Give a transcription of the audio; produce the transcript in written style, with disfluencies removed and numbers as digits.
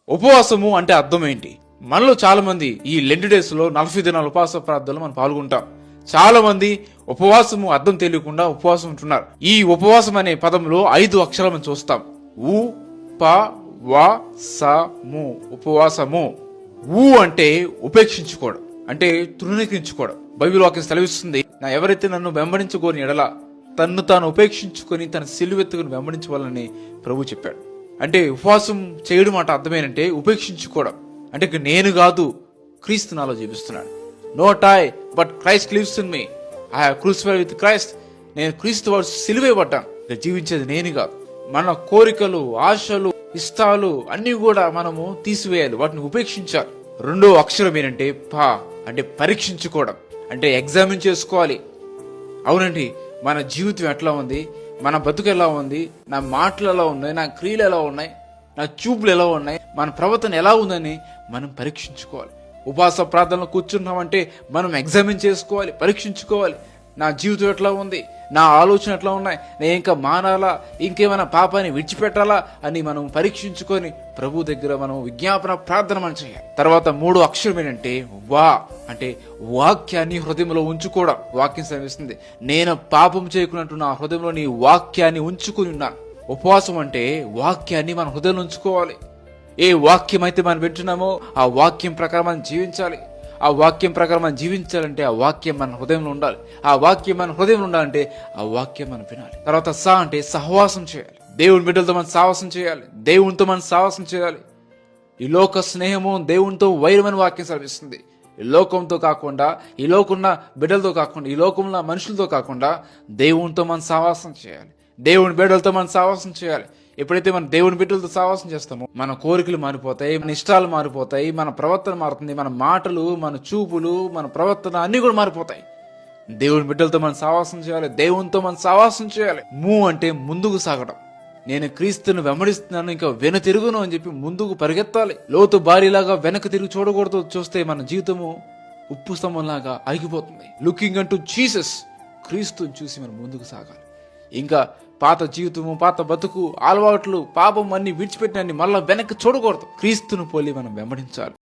ఉపవాసము అంటే అర్థం ఏంటి? మనలో చాలా మంది ఈ లెంట్ డేస్ లో 40 దినాల ఉపవాస ప్రార్థనలో మనం పాల్గొంటాం. చాలా మంది ఉపవాసము అర్థం తెలియకుండా ఉపవాసం ఉంటున్నారు. ఈ ఉపవాసం అనే పదంలో 5 అక్షరాలు మనం చూస్తాం. ఉ ప వ స ము. ఉపవాసము. ఊ అంటే ఉపేక్షించుకోవడం, అంటే తృణీకరించుకోవడం. బైబిల్ వాక్యం సెలవిస్తుంది, ఎవరైతే నన్ను వెంబడించుకోని ఎడల తన్ను తాను ఉపేక్షించుకొని తన సిలువెత్తుకుని వెంబడించవాలని ప్రభు చెప్పాడు. అంటే ఉపవాసం చేయడం మాట అర్థమేనంటే ఉపేక్షించుకోవడం. అంటే నేను కాదు, క్రీస్తు నాలో జీవిస్తున్నాడు. Not I but Christ lives in me. I have crucified with Christ. నేను క్రీస్తు వాడు సిలువేయబడ్డాను. జీవించేది నేను కాదు. మన కోరికలు, ఆశలు, ఇష్టాలు అన్ని కూడా మనము తీసివేయాలి, వాటిని ఉపేక్షించాలి. రెండో అక్షరం ఏంటంటే పా, అంటే పరీక్షించుకోవడం, అంటే ఎగ్జామిన్ చేసుకోవాలి. అవునండి, మన జీవితం ఎట్లా ఉంది, మన బతుకు ఎలా ఉంది, నా మాటలు ఎలా ఉన్నాయి, నా క్రియలు ఎలా ఉన్నాయి, నా చూపులు ఎలా ఉన్నాయి, మన ప్రవర్తన ఎలా ఉందని మనం పరీక్షించుకోవాలి. ఉపవాస ప్రార్థనలో కూర్చున్నామంటే మనం ఎగ్జామిన్ చేసుకోవాలి, పరీక్షించుకోవాలి. నా జీవితం ఎట్లా ఉంది, నా ఆలోచన ఎట్లా ఉన్నాయి, నేను ఇంకా మానాలా, ఇంకేమైనా పాపాన్ని విడిచిపెట్టాలా అని మనం పరీక్షించుకొని ప్రభు దగ్గర మనం విజ్ఞాపన ప్రార్థన మనం చేయాలి. తర్వాత 3 అక్షరం ఏంటంటే వా, అంటే వాక్యాన్ని హృదయంలో ఉంచుకోవడం. వాక్యం శ్రమిస్తుంది, నేను పాపం చేయకున్నట్టు నా హృదయంలో నీ వాక్యాన్ని ఉంచుకుని ఉన్నాను. ఉపవాసం అంటే వాక్యాన్ని మన హృదయంలో ఉంచుకోవాలి. ఏ వాక్యం అయితే మనం వింటున్నామో ఆ వాక్యం ప్రకారం మనం జీవించాలి. ఆ వాక్యం ప్రకారం మనం జీవించాలంటే ఆ వాక్యం మన హృదయంలో ఉండాలి. ఆ వాక్యం మన హృదయంలో ఉండాలంటే ఆ వాక్యం మనం వినాలి. తర్వాత సా అంటే సహవాసం చేయాలి. దేవుని బిడ్డలతో మనం సావాసం చేయాలి, దేవునితో మనం సావాసం చేయాలి. ఈ లోక స్నేహము దేవునితో వైరమని వాక్యం సెలవిస్తుంది. ఈ లోకంతో కాకుండా, ఈ లోకున్న బిడ్డలతో కాకుండా, ఈ లోకంలో మనుషులతో కాకుండా దేవునితో మనం సావాసం చేయాలి. దేవుని బిడ్డలతో మనం సావాసం చేయాలి. ఎప్పుడైతే మనం దేవుని బిడ్డలతో సావాసం చేస్తామో మన కోరికలు మారిపోతాయి, మన ఇష్టాలు మారిపోతాయి, మన ప్రవర్తన మారుతుంది, మన మాటలు, మన చూపులు, మన ప్రవర్తన అన్ని కూడా మారిపోతాయి. దేవుని బిడ్డలతో మనం సావాసం చేయాలి, దేవునితో మనం సావాసం చేయాలి. ము అంటే ముందుకు సాగడం. నేను క్రీస్తుని వెంబడిస్తున్నాను, ఇంకా వెనుతిరుగును అని చెప్పి ముందుకు పరిగెత్తాలి. లోతు బారిలాగా వెనక్కి తిరిగి చూడకూడదు. చూస్తే మన జీవితము ఉప్పు స్తంభంలాగా ఆగిపోతుంది. లుకింగ్ అంటూ జీసస్, క్రీస్తుని చూసి మనం ముందుకు సాగాలి. ఇంకా పాత జీవితము, పాత బతుకు, అలవాట్లు, పాపం అన్ని విడిచిపెట్టినన్ని మళ్ళా వెనక్కి చూడకూడదు. క్రీస్తును పోలి మనం వెంబడించాలి.